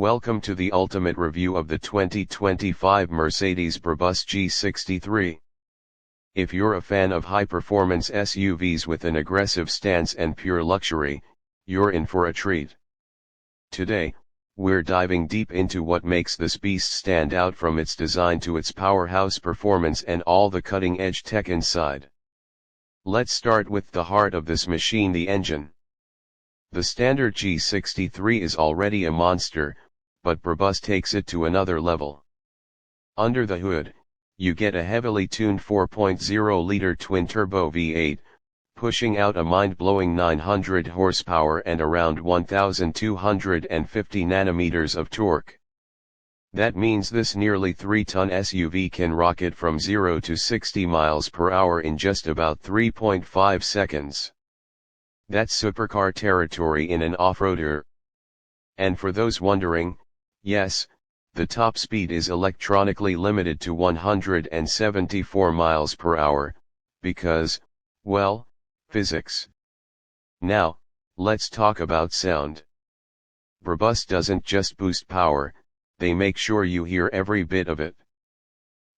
Welcome to the ultimate review of the 2025 Mercedes Brabus G63. If you're a fan of high-performance SUVs with an aggressive stance and pure luxury, you're in for a treat. Today, we're diving deep into what makes this beast stand out, from its design to its powerhouse performance and all the cutting-edge tech inside. Let's start with the heart of this machine, the engine. The standard G63 is already a monster, but Brabus takes it to another level. Under the hood, you get a heavily tuned 4.0-liter twin-turbo V8, pushing out a mind-blowing 900 horsepower and around 1,250 nanometers of torque. That means this nearly 3-ton SUV can rocket from 0 to 60 miles per hour in just about 3.5 seconds. That's supercar territory in an off-roader. And for those wondering, yes, the top speed is electronically limited to 174 miles per hour, because, well, physics. Now, let's talk about sound. Brabus doesn't just boost power, they make sure you hear every bit of it.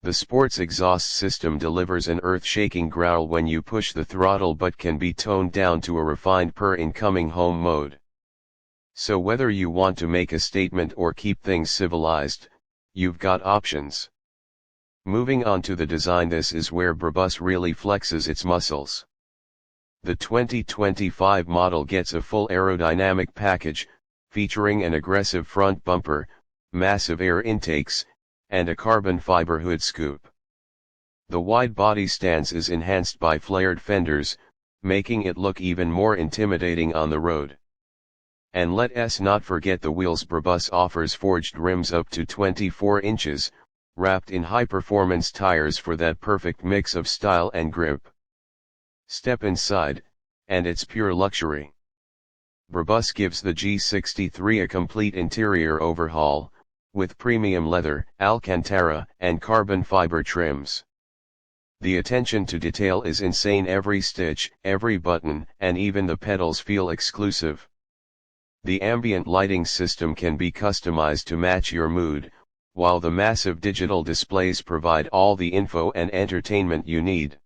The sports exhaust system delivers an earth-shaking growl when you push the throttle, but can be toned down to a refined purr in coming home mode. So whether you want to make a statement or keep things civilized, you've got options. Moving on to the design, this is where Brabus really flexes its muscles. The 2025 model gets a full aerodynamic package, featuring an aggressive front bumper, massive air intakes, and a carbon fiber hood scoop. The wide body stance is enhanced by flared fenders, making it look even more intimidating on the road. And let's not forget the wheels. Brabus offers forged rims up to 24 inches, wrapped in high-performance tires for that perfect mix of style and grip. Step inside, and it's pure luxury. Brabus gives the G63 a complete interior overhaul, with premium leather, Alcantara, and carbon fiber trims. The attention to detail is insane. Every stitch, every button, and even the pedals feel exclusive. The ambient lighting system can be customized to match your mood, while the massive digital displays provide all the info and entertainment you need.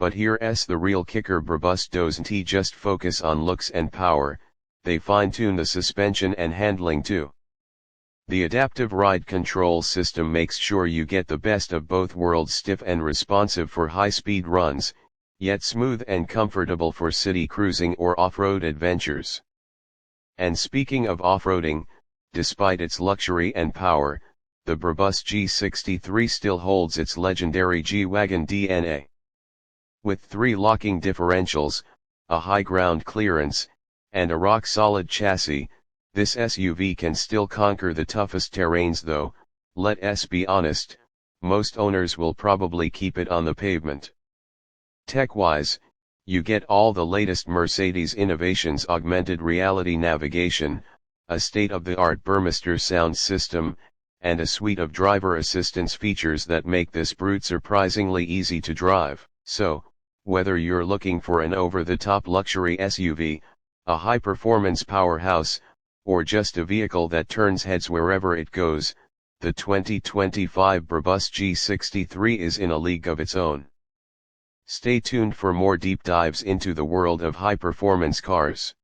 But here's the real kicker: Brabus doesn't just focus on looks and power, they fine-tune the suspension and handling too. The adaptive ride control system makes sure you get the best of both worlds: stiff and responsive for high-speed runs, yet smooth and comfortable for city cruising or off-road adventures. And speaking of off-roading, despite its luxury and power, the Brabus G63 still holds its legendary G-Wagon DNA. With 3 locking differentials, a high ground clearance, and a rock-solid chassis, this SUV can still conquer the toughest terrains. Though, let's be honest, most owners will probably keep it on the pavement. Tech-wise, you get all the latest Mercedes innovations: augmented reality navigation, a state-of-the-art Burmester sound system, and a suite of driver assistance features that make this brute surprisingly easy to drive. So, whether you're looking for an over-the-top luxury SUV, a high-performance powerhouse, or just a vehicle that turns heads wherever it goes, the 2025 Brabus G63 is in a league of its own. Stay tuned for more deep dives into the world of high-performance cars.